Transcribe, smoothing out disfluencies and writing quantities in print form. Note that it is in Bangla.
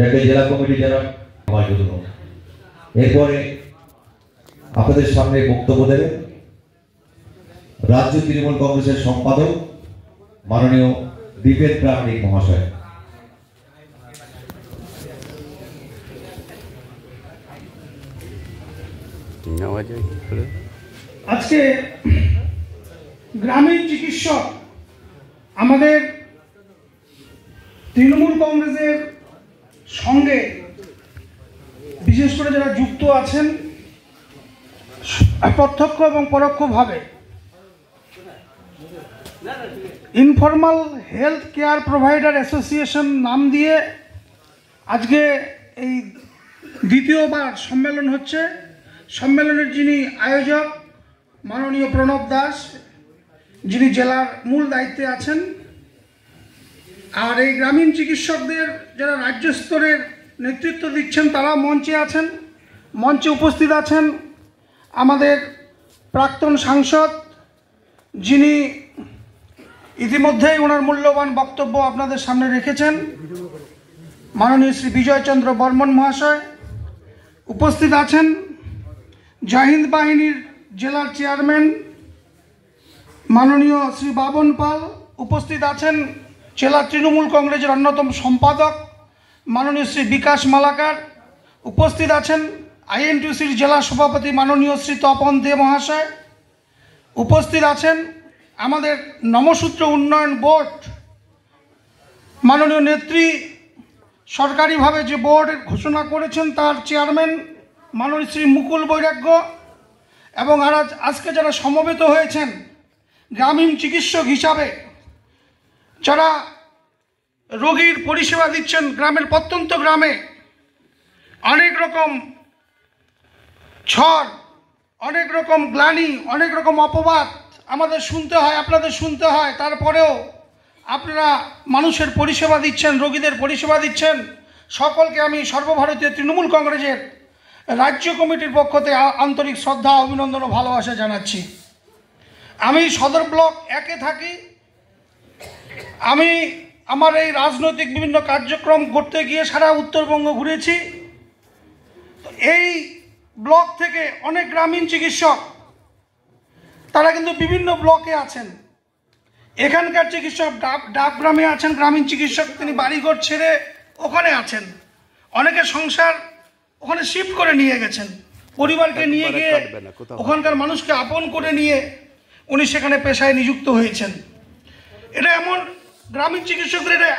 যাকে জেলা কমিটি যারা আমার জন্য এরপরে আপনাদের সামনে বক্তব্য দেবেন রাজ্য তৃণমূল কংগ্রেসের সম্পাদক মাননীয় দীপেন প্রামাণিক মহাশয়। আজকে গ্রামীণ চিকিৎসক আমাদের তৃণমূল কংগ্রেসের সঙ্গে বিশেষ করে যারা যুক্ত আছেন প্রত্যক্ষ এবং পরোক্ষভাবে informal health care provider association নাম দিয়ে আজকে এই দ্বিতীয়বার সম্মেলন হচ্ছে। সম্মেলনের যিনি আয়োজক মাননীয় প্রণব দাস, যিনি জেলার মূল দায়িত্বে আছেন, আর এই গ্রামীণ চিকিৎসকদের যারা রাজ্য স্তরের নেতৃত্ব দিচ্ছেন তারা মঞ্চে আছেন। মঞ্চে উপস্থিত আছেন আমাদের প্রাক্তন সাংসদ, যিনি ইতিমধ্যেই ওনার মূল্যবান বক্তব্য আপনাদের সামনে রেখেছেন, মাননীয় শ্রী বিজয়চন্দ্র বর্মন মহাশয়। উপস্থিত আছেন জাহিদ বাহিনীর জেলার চেয়ারম্যান মাননীয় শ্রী বাবন পাল। উপস্থিত আছেন জেলা তৃণমূল কংগ্রেসের অন্যতম সম্পাদক মাননীয় শ্রী বিকাশ মালাকার। উপস্থিত আছেন আইএনটিউসির জেলা সভাপতি মাননীয় শ্রী তপন দে মহাশয়। উপস্থিত আছেন আমাদের নমসূত্র উন্নয়ন বোর্ড মাননীয় নেত্রী সরকারিভাবে যে বোর্ড ঘোষণা করেছেন তার চেয়ারম্যান মাননীয় শ্রী মুকুল বৈরাগ্য, এবং আজকে যারা সমবেত হয়েছেন গ্রামীণ চিকিৎসক হিসাবে, যারা রোগীর পরিষেবা দিচ্ছেন গ্রামের প্রত্যন্ত গ্রামে। অনেক রকম ঝড়, অনেক রকম গ্লানি, অনেক রকম অপবাদ আমাদের শুনতে হয়, আপনাদের শুনতে হয়, তারপরেও আপনারা মানুষের পরিষেবা দিচ্ছেন, রোগীদের পরিষেবা দিচ্ছেন। সকলকে আমি সর্বভারতীয় তৃণমূল কংগ্রেসের রাজ্য কমিটির পক্ষ থেকে আন্তরিক শ্রদ্ধা, অভিনন্দন ও ভালোবাসা জানাচ্ছি। আমি সদর ব্লক 1-এ থাকি। আমি আমার এই রাজনৈতিক বিভিন্ন কার্যক্রম করতে গিয়ে সারা উত্তরবঙ্গ ঘুরেছি। এই ব্লক থেকে অনেক গ্রামীণ চিকিৎসক তারা কিন্তু বিভিন্ন ব্লকে আছেন। এখানকার চিকিৎসক ডাবগ্রামে আছেন, গ্রামীণ চিকিৎসক তিনি বাড়িঘর ছেড়ে ওখানে আছেন। অনেকে সংসার ওখানে শিফট করে নিয়ে গেছেন, পরিবারকে নিয়ে গিয়ে ওখানকার মানুষকে আপন করে নিয়ে উনি সেখানে পেশায় নিযুক্ত হয়েছেন। এটা এমন গ্রামীণ চিকিৎসকদের এটা